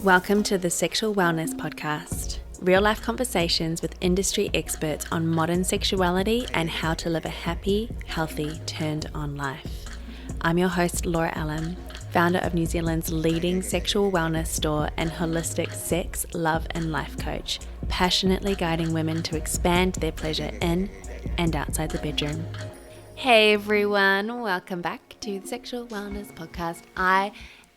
Welcome to the Sexual Wellness Podcast, real life conversations with industry experts on modern sexuality and how to live a happy, healthy, turned on life. I'm your host, Laura Allen, founder of New Zealand's leading sexual wellness store and holistic sex, love, and life coach, passionately guiding women to expand their pleasure in and outside the bedroom. Hey everyone, welcome back to the Sexual Wellness Podcast. I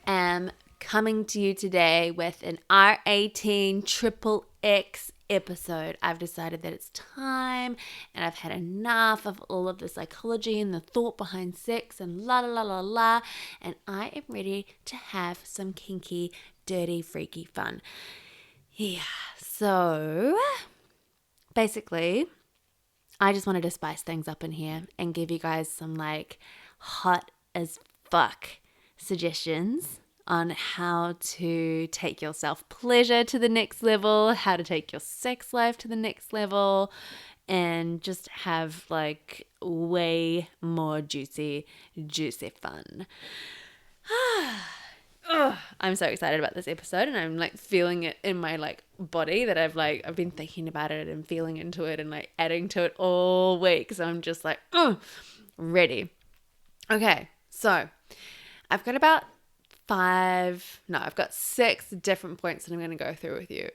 am coming to you today with an R18 triple X episode. I've decided that it's time and I've had enough of all of the psychology and the thought behind sex and la la la la la, and I am ready to have some kinky, dirty, freaky fun. Yeah, so basically I just wanted to spice things up in here and give you guys some hot as fuck suggestions on how to take your self-pleasure to the next level, how to take your sex life to the next level, and just have way more juicy fun. I'm so excited about this episode, and I'm feeling it in my body that I've been thinking about it and feeling into it and adding to it all week. So I'm just ready. Okay, so I've got I've got 6 different points that I'm going to go through with you.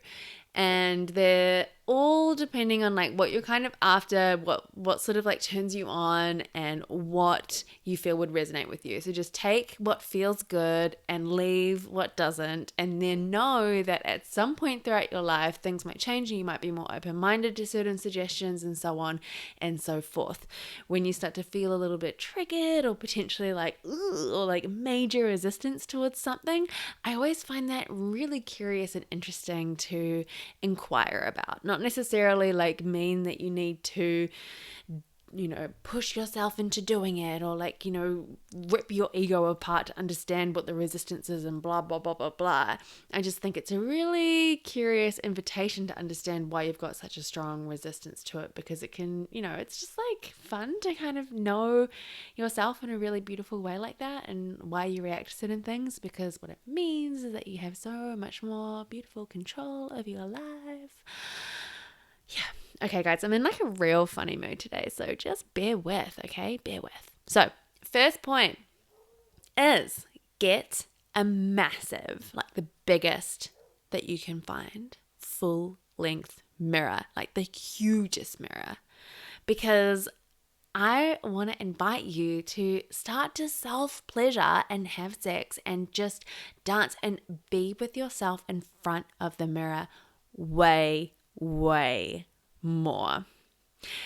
And they're all depending on what you're kind of after, what sort of turns you on and what you feel would resonate with you. So just take what feels good and leave what doesn't, and then know that at some point throughout your life things might change and you might be more open-minded to certain suggestions and so on and so forth. When you start to feel a little bit triggered or potentially major resistance towards something, I always find that really curious and interesting to inquire about. Not necessarily mean that you need to push yourself into doing it or rip your ego apart to understand what the resistance is and blah blah blah blah blah. I just think it's a really curious invitation to understand why you've got such a strong resistance to it, because it can, it's just fun to kind of know yourself in a really beautiful way like that and why you react to certain things, because what it means is that you have so much more beautiful control of your life. Yeah. Okay, guys, I'm in a real funny mood today, so just bear with, okay? Bear with. So, first point is get a massive, the biggest that you can find, full-length mirror, the hugest mirror, because I want to invite you to start to self-pleasure and have sex and just dance and be with yourself in front of the mirror way more.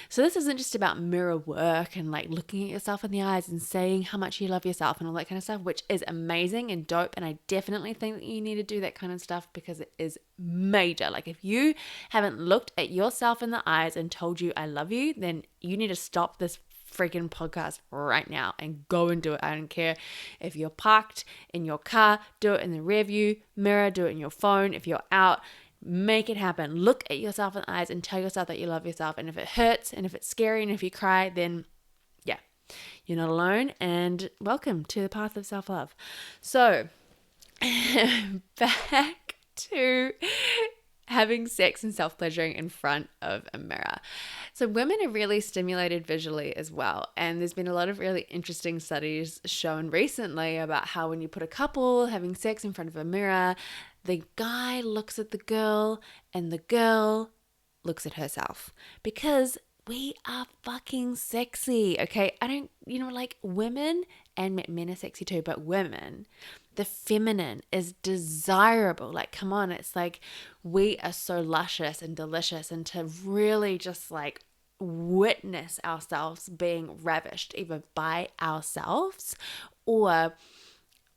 So this isn't just about mirror work and looking at yourself in the eyes and saying how much you love yourself and all that kind of stuff, which is amazing and dope, and I definitely think that you need to do that kind of stuff because it is major. If you haven't looked at yourself in the eyes and told you I love you, then you need to stop this freaking podcast right now and go and do it. I don't care if you're parked in your car, do it in the rear view mirror, do it in your phone. If you're out, make it happen. Look at yourself in the eyes and tell yourself that you love yourself. And if it hurts and if it's scary and if you cry, then yeah, you're not alone, and welcome to the path of self-love. So back to having sex and self-pleasuring in front of a mirror. So women are really stimulated visually as well. And there's been a lot of really interesting studies shown recently about how when you put a couple having sex in front of a mirror, the guy looks at the girl and the girl looks at herself, because we are fucking sexy, okay? Women, and men are sexy too, but women, the feminine is desirable. Come on, it's we are so luscious and delicious, and to really just witness ourselves being ravished either by ourselves or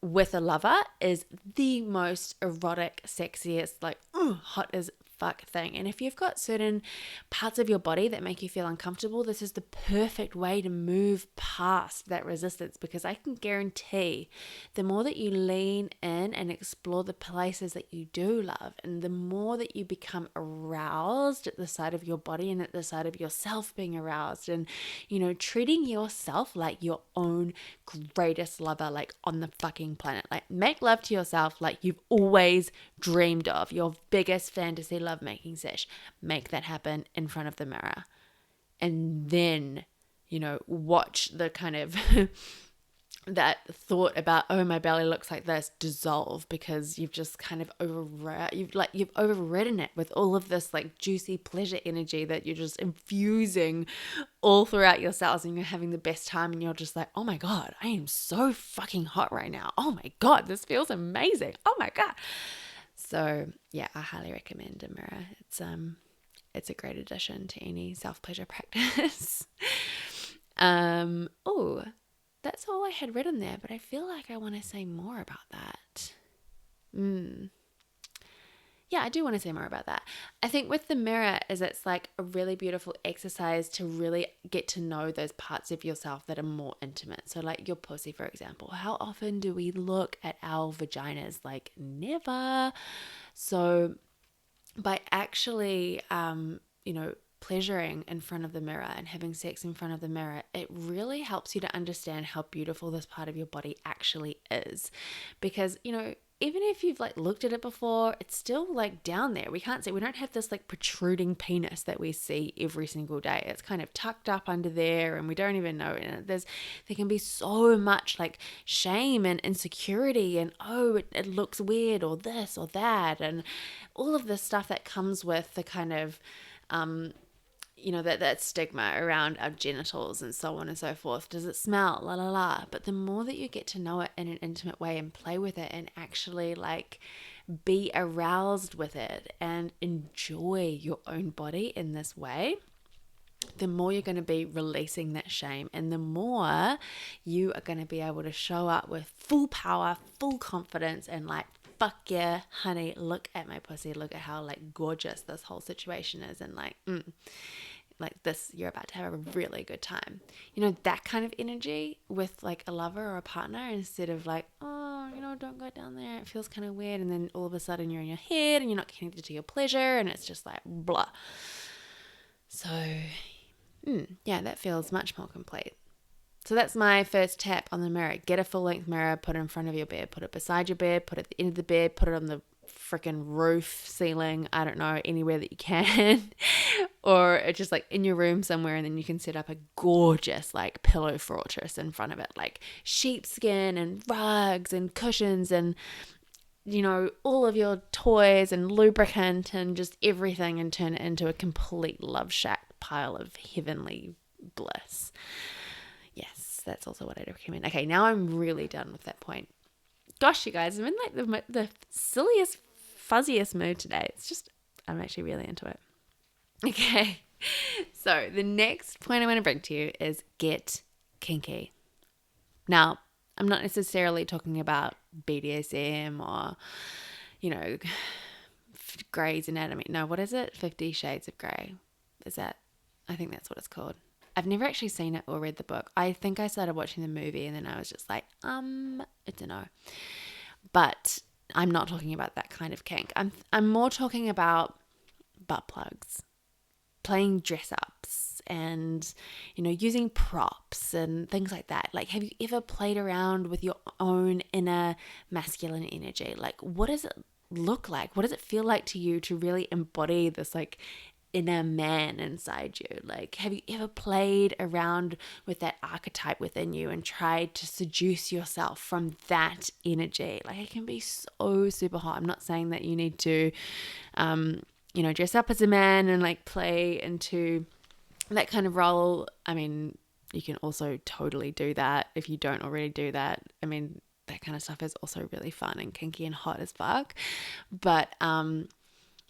with a lover is the most erotic, sexiest, hot as fuck thing. And if you've got certain parts of your body that make you feel uncomfortable, this is the perfect way to move past that resistance, because I can guarantee the more that you lean in and explore the places that you do love, and the more that you become aroused at the sight of your body and at the sight of yourself being aroused, and, you know, treating yourself like your own greatest lover, like on the fucking planet. Like, make love to yourself like you've always dreamed of, your biggest fantasy lovemaking sesh. Make that happen in front of the mirror. And then, you know, watch the kind of that thought about, oh, my belly looks like this, dissolve, because you've just kind of you've overridden it with all of this like juicy pleasure energy that you're just infusing all throughout your cells, and you're having the best time, and you're just like, oh my God, I am so fucking hot right now. Oh my God, this feels amazing. Oh my God. So yeah, I highly recommend a mirror. It's a great addition to any self-pleasure practice. Oh, that's all I had written there, but I feel like I want to say more about that. Yeah, I do want to say more about that. I think with the mirror is it's like a really beautiful exercise to really get to know those parts of yourself that are more intimate. So like your pussy, for example. How often do we look at our vaginas? Like, never. So by actually, you know, pleasuring in front of the mirror and having sex in front of the mirror, it really helps you to understand how beautiful this part of your body actually is. Because, you know, even if you've like looked at it before, it's still like down there. We don't have this like protruding penis that we see every single day. It's kind of tucked up under there, and we don't even know. And there can be so much like shame and insecurity, and it looks weird, or this or that, and all of this stuff that comes with the kind of you know, that stigma around our genitals and so on and so forth. Does it smell? La la la. But the more that you get to know it in an intimate way and play with it and actually like be aroused with it and enjoy your own body in this way, the more you're going to be releasing that shame, and the more you are going to be able to show up with full power, full confidence, and like, fuck yeah, honey, look at my pussy, look at how like gorgeous this whole situation is, and like this, you're about to have a really good time. You know, that kind of energy with like a lover or a partner, instead of like, oh, you know, don't go down there, it feels kind of weird, and then all of a sudden you're in your head and you're not connected to your pleasure, and it's just like blah. So yeah, that feels much more complete. So that's my first tap on the mirror. Get a full length mirror, put it in front of your bed, put it beside your bed, put it at the end of the bed, put it on the freaking roof, ceiling, I don't know, anywhere that you can. Or it's just like in your room somewhere, and then you can set up a gorgeous like pillow fortress in front of it, like sheepskin and rugs and cushions and, you know, all of your toys and lubricant and just everything, and turn it into a complete love shack pile of heavenly bliss. Yes, that's also what I'd recommend. Okay, now I'm really done with that point. Gosh, you guys, I'm in like the silliest, fuzziest mood today. It's just, I'm actually really into it. Okay, so the next point I want to bring to you is get kinky. Now, I'm not necessarily talking about BDSM or, you know, Grey's Anatomy. No, what is it? 50 Shades of Grey. Is that? I think that's what it's called. I've never actually seen it or read the book. I think I started watching the movie and then I was just like, it's a no. But I'm not talking about that kind of kink. I'm more talking about butt plugs, playing dress ups, and, you know, using props and things like that. Like, have you ever played around with your own inner masculine energy? Like, what does it look like? What does it feel like to you to really embody this like inner man inside you? Like, have you ever played around with that archetype within you and tried to seduce yourself from that energy? Like, it can be so super hot. I'm not saying that you need to you know, dress up as a man and like play into that kind of role. I mean, you can also totally do that if you don't already do that. I mean, that kind of stuff is also really fun and kinky and hot as fuck. But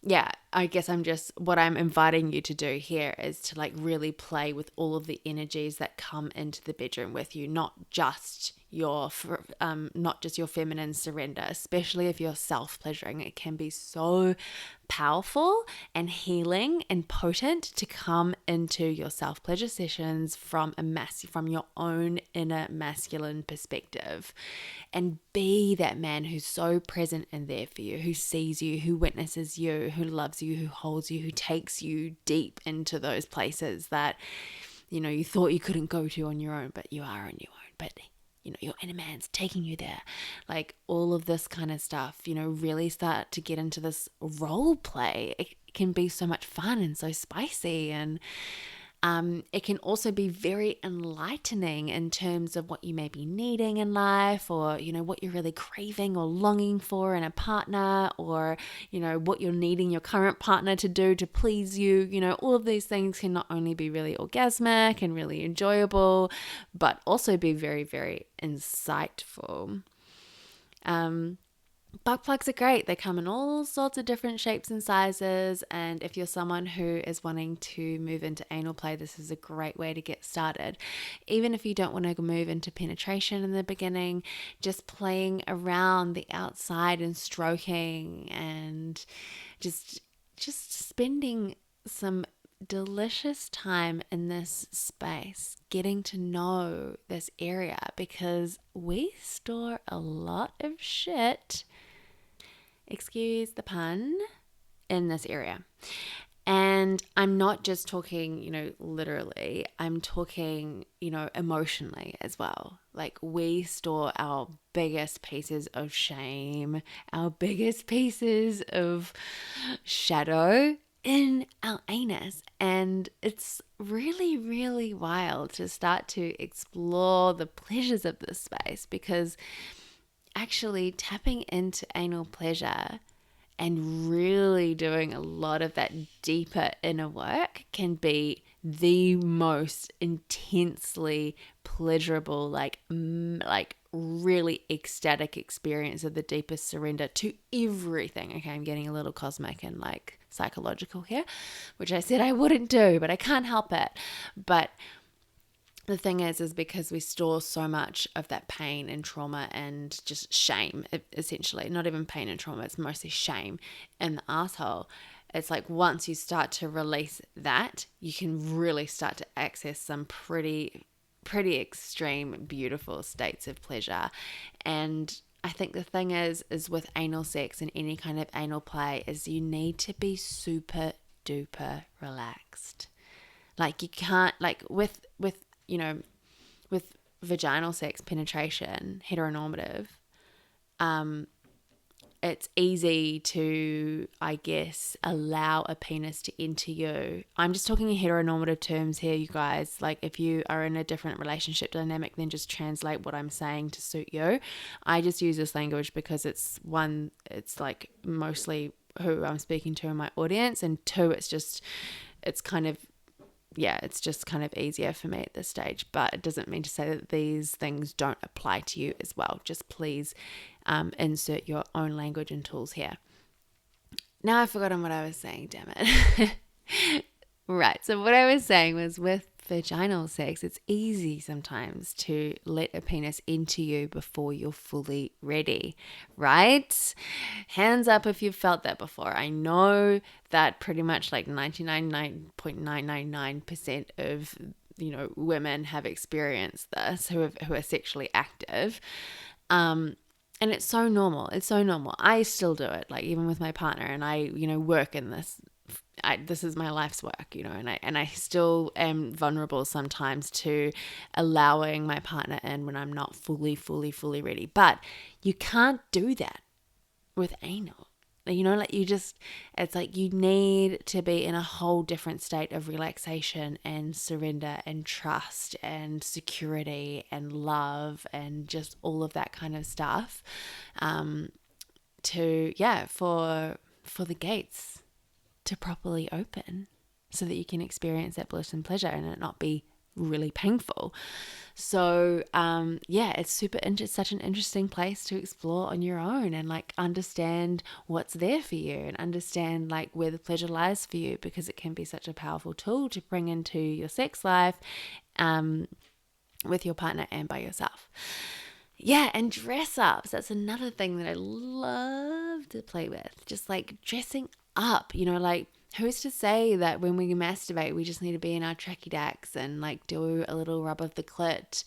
yeah, I guess what I'm inviting you to do here is to like really play with all of the energies that come into the bedroom with you, not just not just your feminine surrender, especially if you're self-pleasuring. It can be so powerful and healing and potent to come into your self-pleasure sessions from your own inner masculine perspective, and be that man who's so present and there for you, who sees you, who witnesses you, who loves you, who holds you, who takes you deep into those places that you thought you couldn't go to on your own, but you are on your own. But your inner man's taking you there. Like all of this kind of stuff, really start to get into this role play. It can be so much fun and so spicy, and it can also be very enlightening in terms of what you may be needing in life, or what you're really craving or longing for in a partner, or what you're needing your current partner to do to please you. All of these things can not only be really orgasmic and really enjoyable, but also be very, very insightful. Butt plugs are great. They come in all sorts of different shapes and sizes, and if you're someone who is wanting to move into anal play, this is a great way to get started. Even if you don't want to move into penetration in the beginning, just playing around the outside and stroking and just spending some delicious time in this space, getting to know this area, because we store a lot of shit, excuse the pun, in this area. And I'm not just talking, literally, I'm talking, emotionally as well. Like we store our biggest pieces of shame, our biggest pieces of shadow in our anus. And it's really, really wild to start to explore the pleasures of this space, because actually tapping into anal pleasure and really doing a lot of that deeper inner work can be the most intensely pleasurable, like really ecstatic experience of the deepest surrender to everything. Okay, I'm getting a little cosmic and like psychological here, which I said I wouldn't do, but I can't help it. But the thing is because we store so much of that pain and trauma and just shame, essentially, not even pain and trauma, it's mostly shame in the asshole. It's like once you start to release that, you can really start to access some pretty extreme, beautiful states of pleasure. And I think the thing is with anal sex and any kind of anal play is you need to be super duper relaxed. Like you can't, like with vaginal sex, penetration, heteronormative, it's easy to, I guess, allow a penis to enter you. I'm just talking in heteronormative terms here, you guys. Like if you are in a different relationship dynamic, then just translate what I'm saying to suit you. I just use this language because it's like mostly who I'm speaking to in my audience, and two, it's just kind of easier for me at this stage. But it doesn't mean to say that these things don't apply to you as well. Just please insert your own language and tools here. Now I've forgotten what I was saying, damn it. Right, so what I was saying was with vaginal sex, it's easy sometimes to let a penis into you before you're fully ready, right? Hands up if you've felt that before. I know that pretty much like 99.999% of women have experienced this who are sexually active. And it's so normal. It's so normal. I still do it, like even with my partner, and I work in this. This is my life's work, and I still am vulnerable sometimes to allowing my partner in when I'm not fully ready. But you can't do that with anal. It's like you need to be in a whole different state of relaxation and surrender and trust and security and love and just all of that kind of stuff for the gates to properly open so that you can experience that bliss and pleasure and it not be really painful. So it's such an interesting place to explore on your own and like understand what's there for you and understand like where the pleasure lies for you, because it can be such a powerful tool to bring into your sex life with your partner and by yourself. Yeah, and dress ups. That's another thing that I love to play with. Just like dressing up, like who's to say that when we masturbate, we just need to be in our tracky dacks and like do a little rub of the clit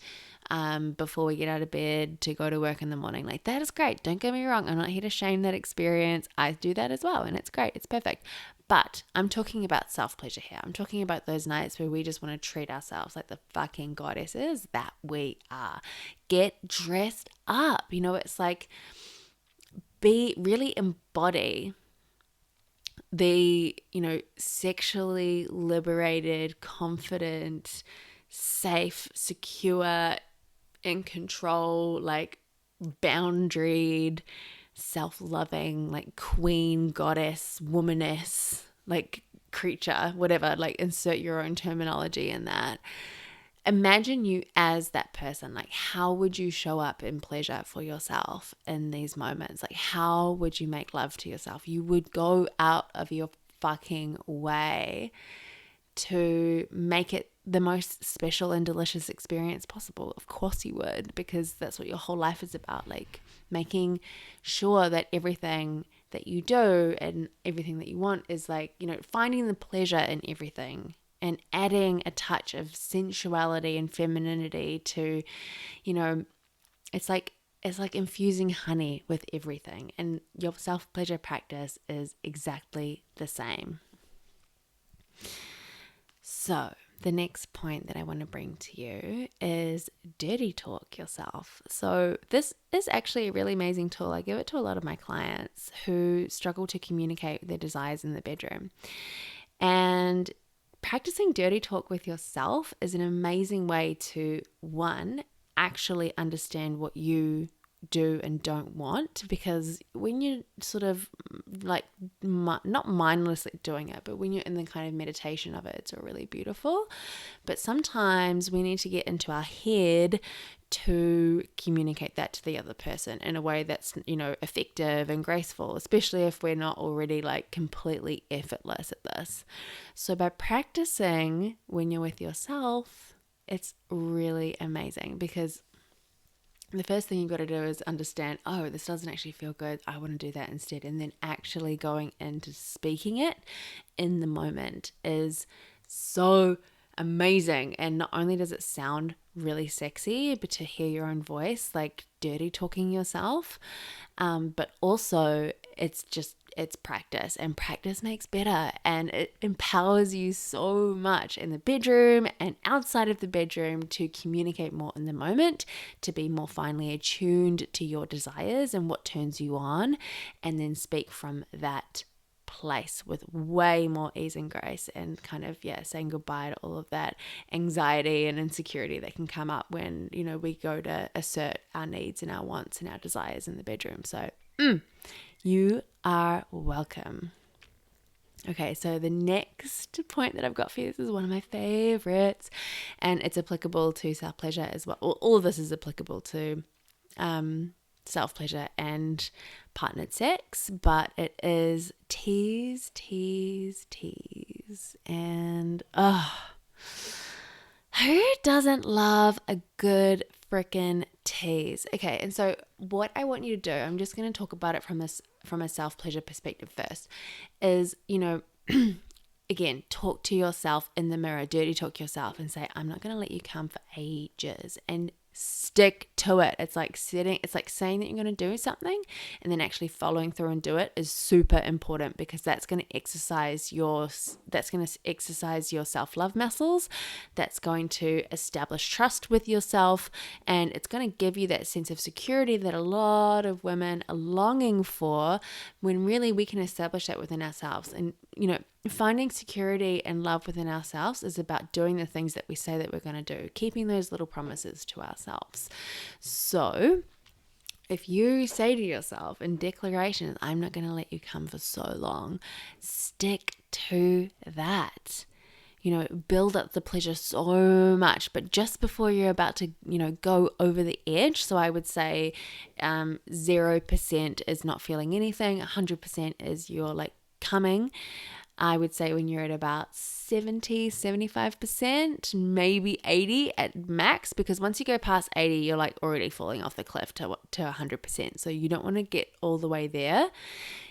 before we get out of bed to go to work in the morning. Like that is great. Don't get me wrong. I'm not here to shame that experience. I do that as well, and it's great. It's perfect. But I'm talking about self-pleasure here. I'm talking about those nights where we just want to treat ourselves like the fucking goddesses that we are. Get dressed up. It's like really embody the, sexually liberated, confident, safe, secure, in control, like boundaried, self-loving, like queen, goddess, womaness, like creature, whatever, like insert your own terminology in that. Imagine you as that person. Like, how would you show up in pleasure for yourself in these moments? Like, how would you make love to yourself? You would go out of your fucking way to make it the most special and delicious experience possible. Of course you would, because that's what your whole life is about. Like making sure that everything that you do and everything that you want is like, finding the pleasure in everything and adding a touch of sensuality and femininity to, it's like infusing honey with everything. And your self-pleasure practice is exactly the same. So the next point that I want to bring to you is dirty talk yourself. So this is actually a really amazing tool. I give it to a lot of my clients who struggle to communicate their desires in the bedroom. And practicing dirty talk with yourself is an amazing way to, one, actually understand what you do and don't want, because when you're sort of like not mindlessly doing it, but when you're in the kind of meditation of it, it's all really beautiful. But sometimes we need to get into our head to communicate that to the other person in a way that's, effective and graceful, especially if we're not already like completely effortless at this. So by practicing when you're with yourself, it's really amazing, because the first thing you've got to do is understand, oh, this doesn't actually feel good. I want to do that instead. And then actually going into speaking it in the moment is so amazing. And not only does it sound really sexy, but to hear your own voice, like dirty talking yourself, but also it's practice, and practice makes better, and it empowers you so much in the bedroom and outside of the bedroom to communicate more in the moment, to be more finely attuned to your desires and what turns you on, and then speak from that place with way more ease and grace, and kind of saying goodbye to all of that anxiety and insecurity that can come up when we go to assert our needs and our wants and our desires in the bedroom. So you are welcome. Okay, so the next point that I've got for you, this is one of my favorites, and it's applicable to self-pleasure as well. All of this is applicable to self-pleasure and partnered sex, but it is tease. And who doesn't love a good freaking tease? Okay, and so what I want you to do, I'm just going to talk about it from a self-pleasure perspective first, is, again, talk to yourself in the mirror, dirty talk yourself, and say, I'm not going to let you come for ages, and stick to it. It's like saying that you're going to do something and then actually following through and do it is super important, because that's going to exercise your self-love muscles. That's going to establish trust with yourself, and it's going to give you that sense of security that a lot of women are longing for, when really we can establish that within ourselves. And finding security and love within ourselves is about doing the things that we say that we're going to do, keeping those little promises to ourselves. So if you say to yourself in declaration, I'm not going to let you come for so long, stick to that. Build up the pleasure so much, but just before you're about to, go over the edge. So I would say 0% is not feeling anything, 100% is you're like coming. I would say when you're at about 75%, maybe 80 at max, because once you go past 80, you're like already falling off the cliff to 100%. So you don't want to get all the way there.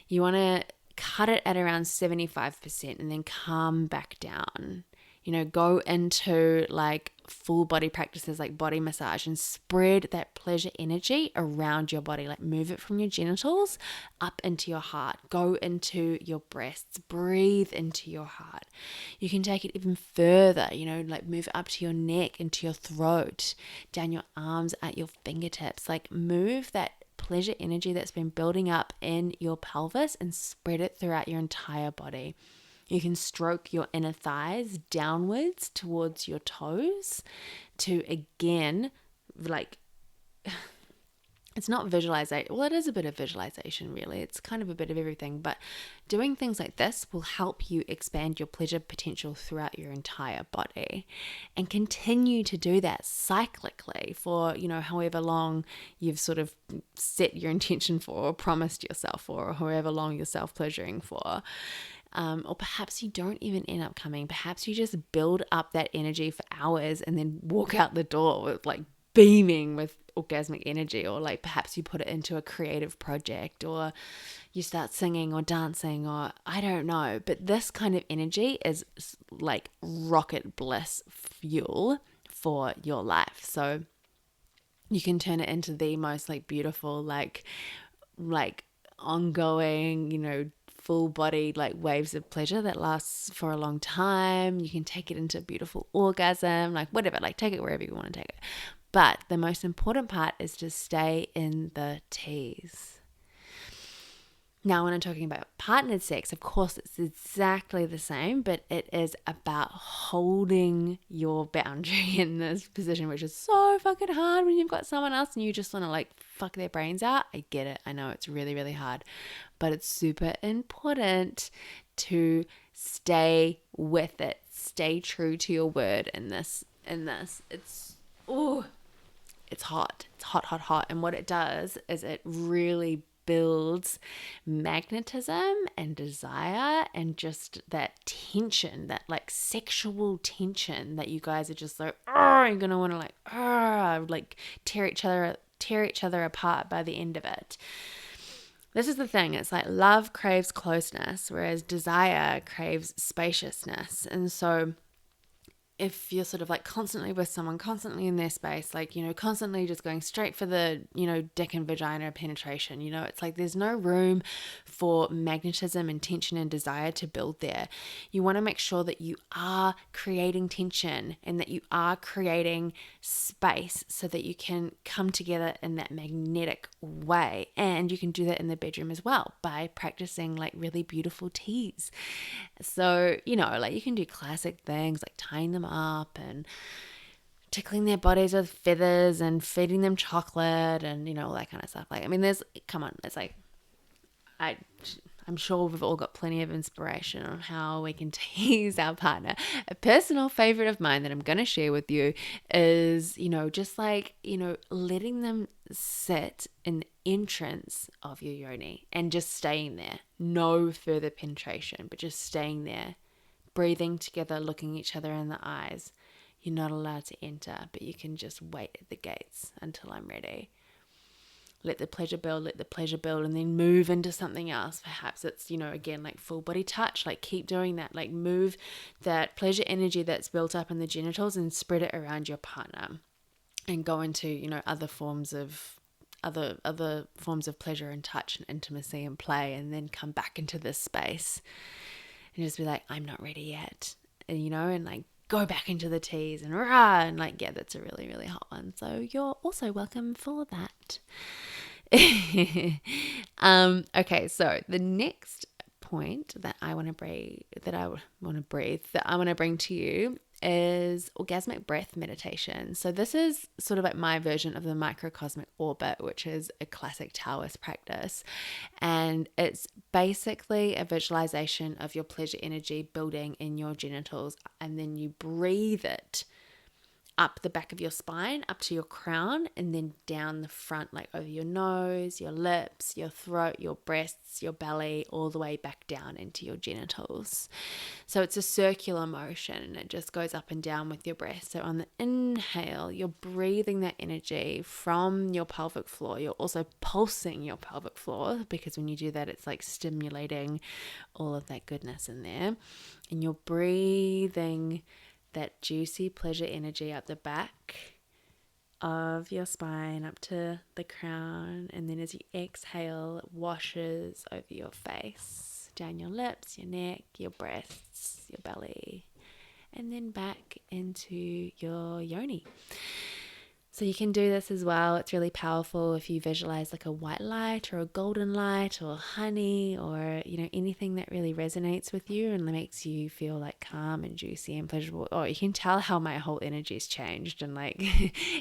You want to cut it at around 75% and then calm back down. Go into like full body practices like body massage and spread that pleasure energy around your body. Like move it from your genitals up into your heart. Go into your breasts. Breathe into your heart. You can take it even further, like move it up to your neck, into your throat, down your arms, at your fingertips. Like move that pleasure energy that's been building up in your pelvis and spread it throughout your entire body. You can stroke your inner thighs downwards towards your toes to, again, like, it's not visualization. Well, it is a bit of visualization, really. It's kind of a bit of everything. But doing things like this will help you expand your pleasure potential throughout your entire body, and continue to do that cyclically for, however long you've sort of set your intention for or promised yourself for, or however long you're self-pleasuring for. Or perhaps you don't even end up coming. Perhaps you just build up that energy for hours and then walk out the door with like beaming with orgasmic energy. Or like perhaps you put it into a creative project, or you start singing or dancing, or I don't know. But this kind of energy is like rocket bliss fuel for your life. So you can turn it into the most like beautiful, like ongoing, full body like waves of pleasure that lasts for a long time. You can take it into beautiful orgasm, like whatever, like take it wherever you want to take it. But the most important part is to stay in the tease. Now, when I'm talking about partnered sex, of course, it's exactly the same, but it is about holding your boundary in this position, which is so fucking hard when you've got someone else and you just want to like fuck their brains out. I get it. I know it's really, really hard, but it's super important to stay with it. Stay true to your word in this. It's hot. It's hot. And what it does is it really builds magnetism and desire and just that tension, that like sexual tension that you guys are just like, you're gonna want to like tear each other apart by the end of it. This is the thing. It's like love craves closeness, whereas desire craves spaciousness. And so if you're sort of like constantly with someone, constantly in their space, like, constantly just going straight for the, dick and vagina penetration, it's like there's no room for magnetism and tension and desire to build there. You want to make sure that you are creating tension and that you are creating space so that you can come together in that magnetic way. And you can do that in the bedroom as well by practicing like really beautiful tease. So, like you can do classic things like tying them up and tickling their bodies with feathers and feeding them chocolate and all that kind of stuff. Like, I mean, it's like I'm sure we've all got plenty of inspiration on how we can tease our partner. A personal favorite of mine that I'm going to share with you is, just like, letting them sit in the entrance of your yoni and just staying there. No further penetration, but just staying there, breathing together, looking each other in the eyes. You're not allowed to enter, but you can just wait at the gates until I'm ready. Let the pleasure build, and then move into something else. Perhaps it's, again, like full body touch, like keep doing that, like move that pleasure energy that's built up in the genitals and spread it around your partner and go into, other forms of pleasure and touch and intimacy and play, and then come back into this space and just be like, I'm not ready yet, and like go back into the tease and like, yeah, that's a really, really hot one. So you're also welcome for that. Okay, so the next point that I want to bring to you is orgasmic breath meditation. So this is sort of like my version of the microcosmic orbit, which is a classic Taoist practice. And it's basically a visualization of your pleasure energy building in your genitals, and then you breathe it up the back of your spine, up to your crown, and then down the front, like over your nose, your lips, your throat, your breasts, your belly, all the way back down into your genitals. So it's a circular motion, and it just goes up and down with your breath. So on the inhale, you're breathing that energy from your pelvic floor. You're also pulsing your pelvic floor, because when you do that, it's like stimulating all of that goodness in there. And you're breathing that juicy pleasure energy up the back of your spine up to the crown, and then as you exhale, it washes over your face, down your lips, your neck, your breasts, your belly, and then back into your yoni. So you can do this as well. It's really powerful if you visualize like a white light or a golden light or honey, or anything that really resonates with you and makes you feel like calm and juicy and pleasurable. Oh, you can tell how my whole energy's changed, and like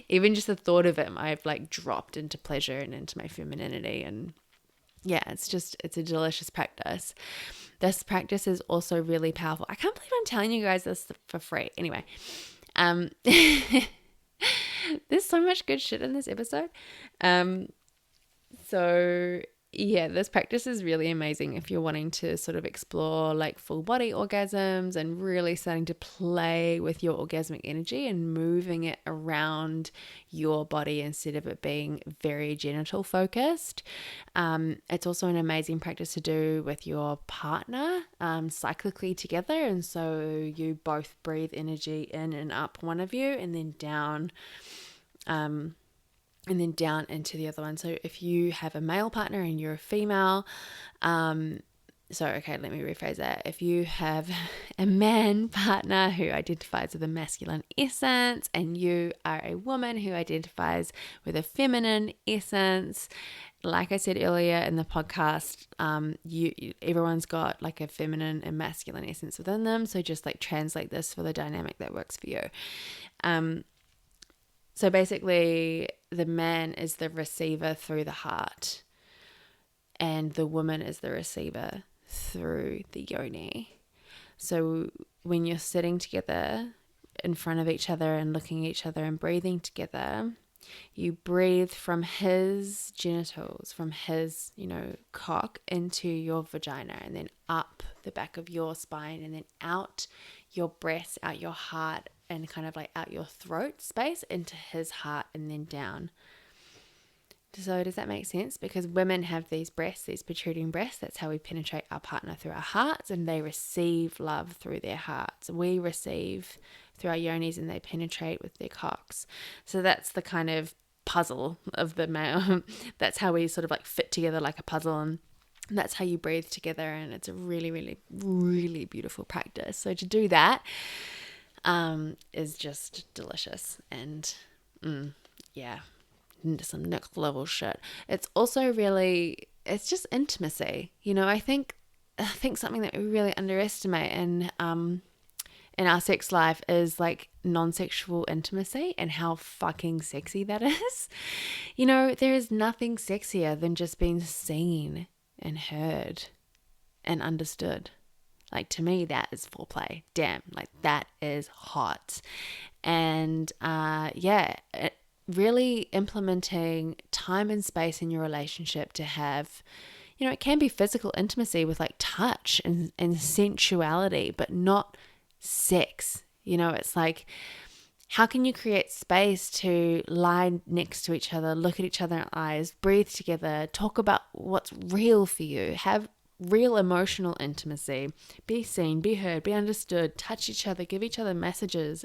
even just the thought of it, I've like dropped into pleasure and into my femininity. And yeah, it's a delicious practice. This practice is also really powerful. I can't believe I'm telling you guys this for free. Anyway, there's so much good shit in this episode. So yeah, this practice is really amazing if you're wanting to sort of explore like full body orgasms and really starting to play with your orgasmic energy and moving it around your body instead of it being very genital focused. It's also an amazing practice to do with your partner, cyclically together. And so you both breathe energy in and up one of you, and then down, into the other one. So if you have a male partner and you're a female, let me rephrase that. If you have a man partner who identifies with a masculine essence, and you are a woman who identifies with a feminine essence, like I said earlier in the podcast, everyone's got like a feminine and masculine essence within them. So just like translate this for the dynamic that works for you. So basically, the man is the receiver through the heart, and the woman is the receiver through the yoni. So when you're sitting together in front of each other and looking at each other and breathing together, you breathe from his genitals, from his, cock into your vagina, and then up the back of your spine, and then out your breast, out your heart, and kind of like out your throat space into his heart, and then down. So does that make sense? Because women have these breasts, these protruding breasts. That's how we penetrate our partner, through our hearts, and they receive love through their hearts. We receive through our yonis, and they penetrate with their cocks. So that's the kind of puzzle of the male. That's how we sort of like fit together like a puzzle, and that's how you breathe together. And it's a really, really, really beautiful practice. So to do that is just delicious, and some next level shit. It's also really, it's just intimacy. I think something that we really underestimate in our sex life is like non-sexual intimacy, and how fucking sexy that is. There is nothing sexier than just being seen and heard and understood. Like, to me, that is foreplay. Damn, like that is hot. And really implementing time and space in your relationship to have, it can be physical intimacy with like touch and sensuality, but not sex. It's like, how can you create space to lie next to each other, look at each other in the eyes, breathe together, talk about what's real for you, have real emotional intimacy, be seen, be heard, be understood, touch each other, give each other messages,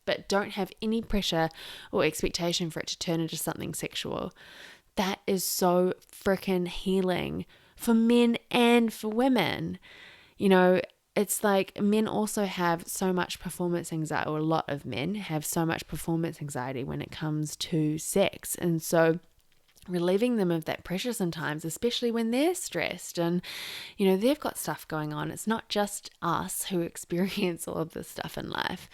but don't have any pressure or expectation for it to turn into something sexual. That is so freaking healing for men and for women. It's like men also have so much performance anxiety, or a lot of men have so much performance anxiety when it comes to sex. And so relieving them of that pressure sometimes, especially when they're stressed and, they've got stuff going on. It's not just us who experience all of this stuff in life.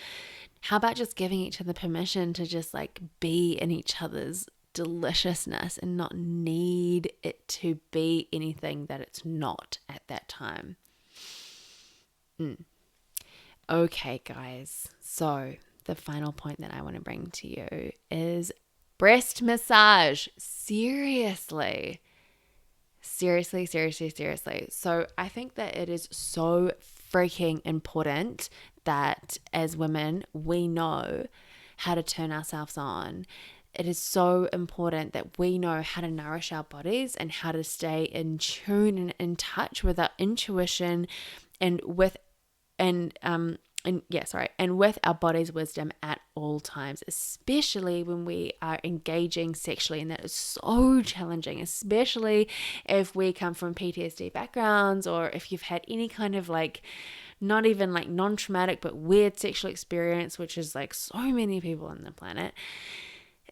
How about just giving each other permission to just like be in each other's deliciousness and not need it to be anything that it's not at that time? Okay, guys. So the final point that I want to bring to you is breast massage. Seriously. Seriously. So I think that it is so freaking important that as women, we know how to turn ourselves on. It is so important that we know how to nourish our bodies and how to stay in tune and in touch with our intuition and with our body's wisdom at all times, especially when we are engaging sexually. And that is so challenging, especially if we come from PTSD backgrounds, or if you've had any kind of like, not even like non-traumatic, but weird sexual experience, which is like so many people on the planet.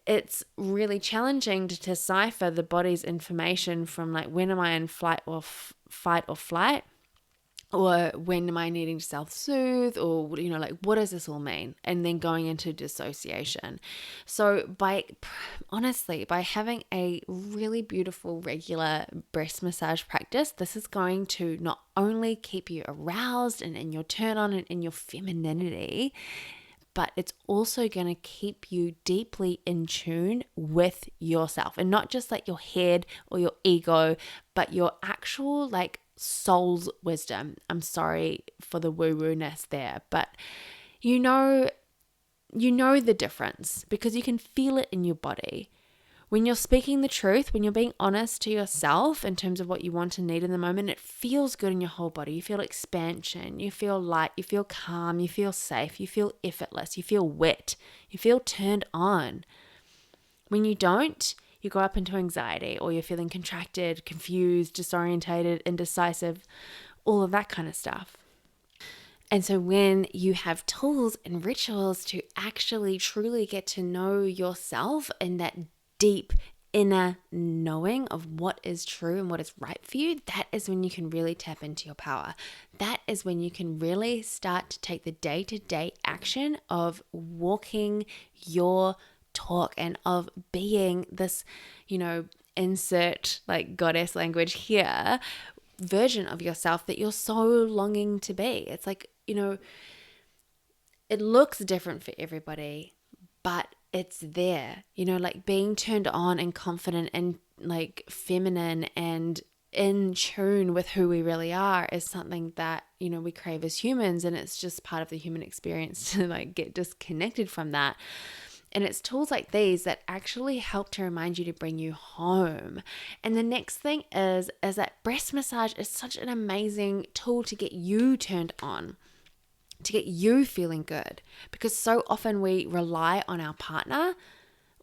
It's really challenging to decipher the body's information from like, when am I in fight or flight? Or when am I needing to self-soothe? Or, like, what does this all mean? And then going into dissociation. So by having a really beautiful regular breast massage practice, this is going to not only keep you aroused and in your turn on and in your femininity, but it's also going to keep you deeply in tune with yourself, and not just like your head or your ego, but your actual like soul's wisdom. I'm sorry for the woo-woo-ness there, but you know the difference because you can feel it in your body. When you're speaking the truth, when you're being honest to yourself in terms of what you want and need in the moment, it feels good in your whole body. You feel expansion, you feel light, you feel calm, you feel safe, you feel effortless, you feel wet, you feel turned on. When you don't, you go up into anxiety, or you're feeling contracted, confused, disorientated, indecisive, all of that kind of stuff. And so when you have tools and rituals to actually truly get to know yourself and that deep inner knowing of what is true and what is right for you, that is when you can really tap into your power. That is when you can really start to take the day-to-day action of walking your talk and of being this, insert like goddess language here, version of yourself that you're so longing to be. It's like, it looks different for everybody, but it's there, like being turned on and confident and like feminine and in tune with who we really are is something that, we crave as humans. And it's just part of the human experience to like get disconnected from that. And it's tools like these that actually help to remind you to bring you home. And the next thing is that breast massage is such an amazing tool to get you turned on, to get you feeling good, because so often we rely on our partner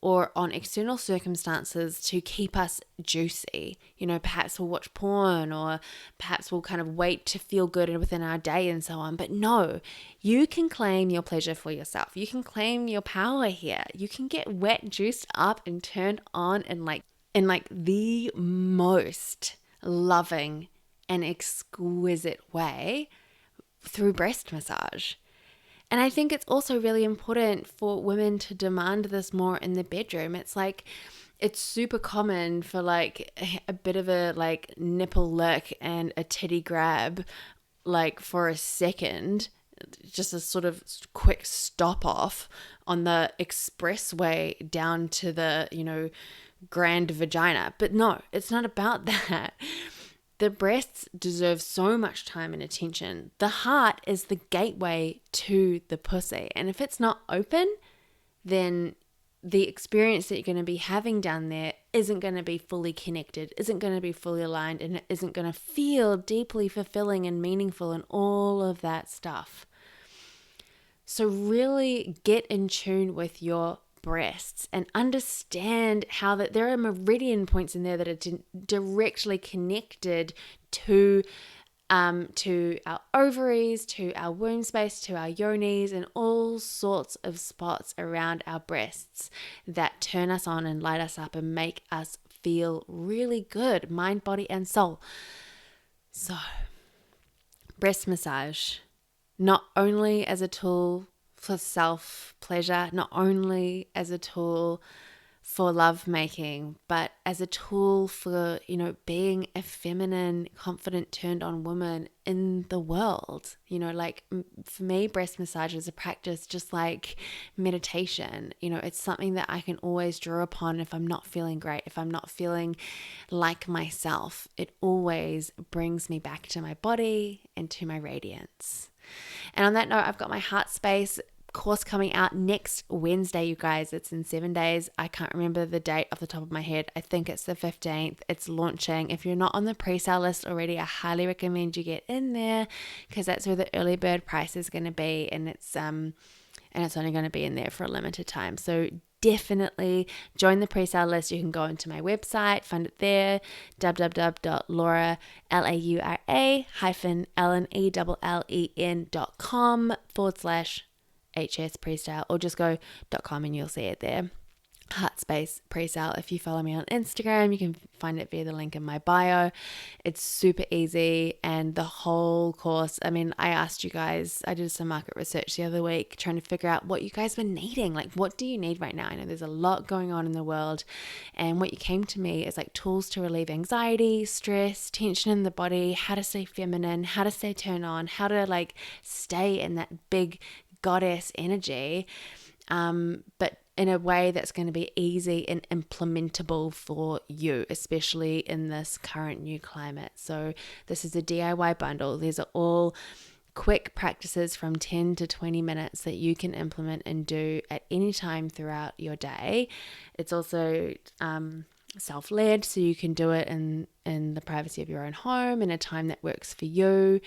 or on external circumstances to keep us juicy. Perhaps we'll watch porn, or perhaps we'll kind of wait to feel good within our day and so on. But no, you can claim your pleasure for yourself. You can claim your power here. You can get wet, juiced up and turned on in the most loving and exquisite way through breast massage. And I think it's also really important for women to demand this more in the bedroom. It's like, it's super common for like a bit of a like nipple lick and a titty grab, like for a second, just a sort of quick stop off on the expressway down to the, grand vagina. But no, it's not about that. The breasts deserve so much time and attention. The heart is the gateway to the pussy. And if it's not open, then the experience that you're going to be having down there isn't going to be fully connected, isn't going to be fully aligned, and it isn't going to feel deeply fulfilling and meaningful and all of that stuff. So really get in tune with your breasts and understand how that there are meridian points in there that are directly connected to our ovaries, to our womb space, to our yonis, and all sorts of spots around our breasts that turn us on and light us up and make us feel really good, mind, body, and soul. So, breast massage, not only as a tool for self-pleasure, not only as a tool for lovemaking, but as a tool for, being a feminine, confident, turned on woman in the world. For me, breast massage is a practice just like meditation. It's something that I can always draw upon if I'm not feeling great, if I'm not feeling like myself. It always brings me back to my body and to my radiance. And on that note, I've got my Heart Space course coming out next Wednesday, you guys. It's in 7 days. I can't remember the date off the top of my head. I think it's the 15th. It's launching. If you're not on the pre-sale list already, I highly recommend you get in there, because that's where the early bird price is going to be, and it's only going to be in there for a limited time. So definitely join the pre-sale list. You can go into my website, find it there, www.laura-lennellen.com/HS pre-sale, or just go .com and you'll see it there. Heartspace pre-sale. If you follow me on Instagram, you can find it via the link in my bio. It's super easy, and the whole course, I asked you guys, I did some market research the other week trying to figure out what you guys were needing. Like, what do you need right now? I know there's a lot going on in the world, and what you came to me is like tools to relieve anxiety, stress, tension in the body, how to stay feminine, how to stay turned on, how to like stay in that big goddess energy, but in a way that's going to be easy and implementable for you, especially in this current new climate. So this is a DIY bundle. These are all quick practices from 10 to 20 minutes that you can implement and do at any time throughout your day. It's also self-led, so you can do it in the privacy of your own home in a time that works for you.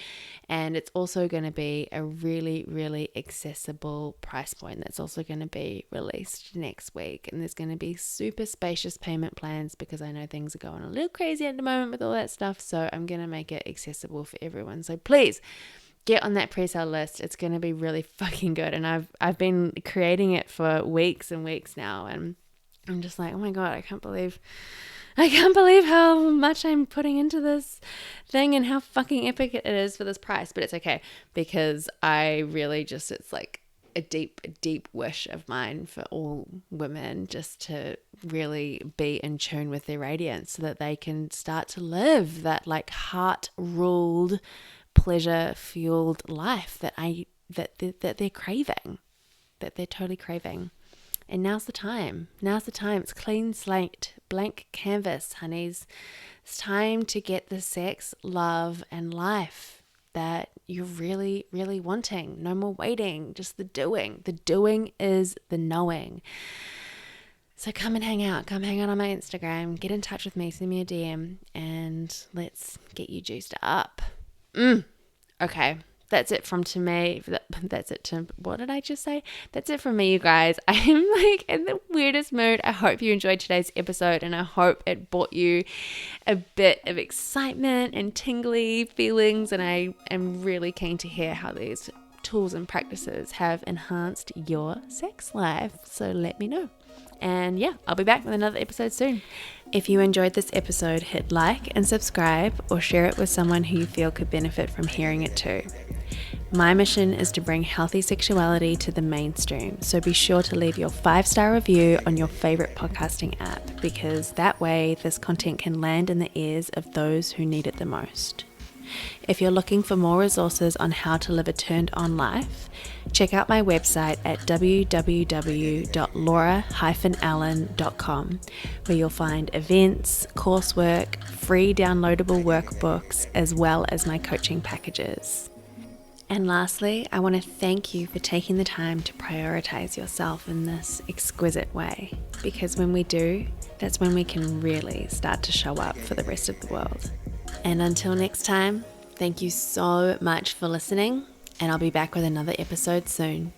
And it's also going to be a really, really accessible price point that's also going to be released next week. And there's going to be super spacious payment plans, because I know things are going a little crazy at the moment with all that stuff. So I'm going to make it accessible for everyone. So please get on that pre-sale list. It's going to be really fucking good. And I've been creating it for weeks and weeks now, and I'm just like, oh my God, I can't believe how much I'm putting into this thing and how fucking epic it is for this price. But it's okay, because I really just, it's like a deep wish of mine for all women just to really be in tune with their radiance, so that they can start to live that like heart-ruled, pleasure-fueled life that they're craving, that they're totally craving. And now's the time. It's clean slate, blank canvas, honeys. It's time to get the sex, love, and life that you're really, really wanting. No more waiting, just the doing. The doing is the knowing. So come and hang out. Come hang out on my Instagram. Get in touch with me. Send me a DM, and let's get you juiced up. Okay. That's it from to me. That's it to, what did I just say? That's it from me, you guys. I am like in the weirdest mood. I hope you enjoyed today's episode, and I hope it brought you a bit of excitement and tingly feelings. And I am really keen to hear how these tools and practices have enhanced your sex life. So let me know. And yeah, I'll be back with another episode soon. If you enjoyed this episode, hit like and subscribe, or share it with someone who you feel could benefit from hearing it too. My mission is to bring healthy sexuality to the mainstream, so be sure to leave your 5-star review on your favorite podcasting app, because that way this content can land in the ears of those who need it the most. If you're looking for more resources on how to live a turned on life, check out my website at www.laura-allen.com, where you'll find events, coursework, free downloadable workbooks, as well as my coaching packages. And lastly, I want to thank you for taking the time to prioritize yourself in this exquisite way, because when we do, that's when we can really start to show up for the rest of the world. And until next time, thank you so much for listening, and I'll be back with another episode soon.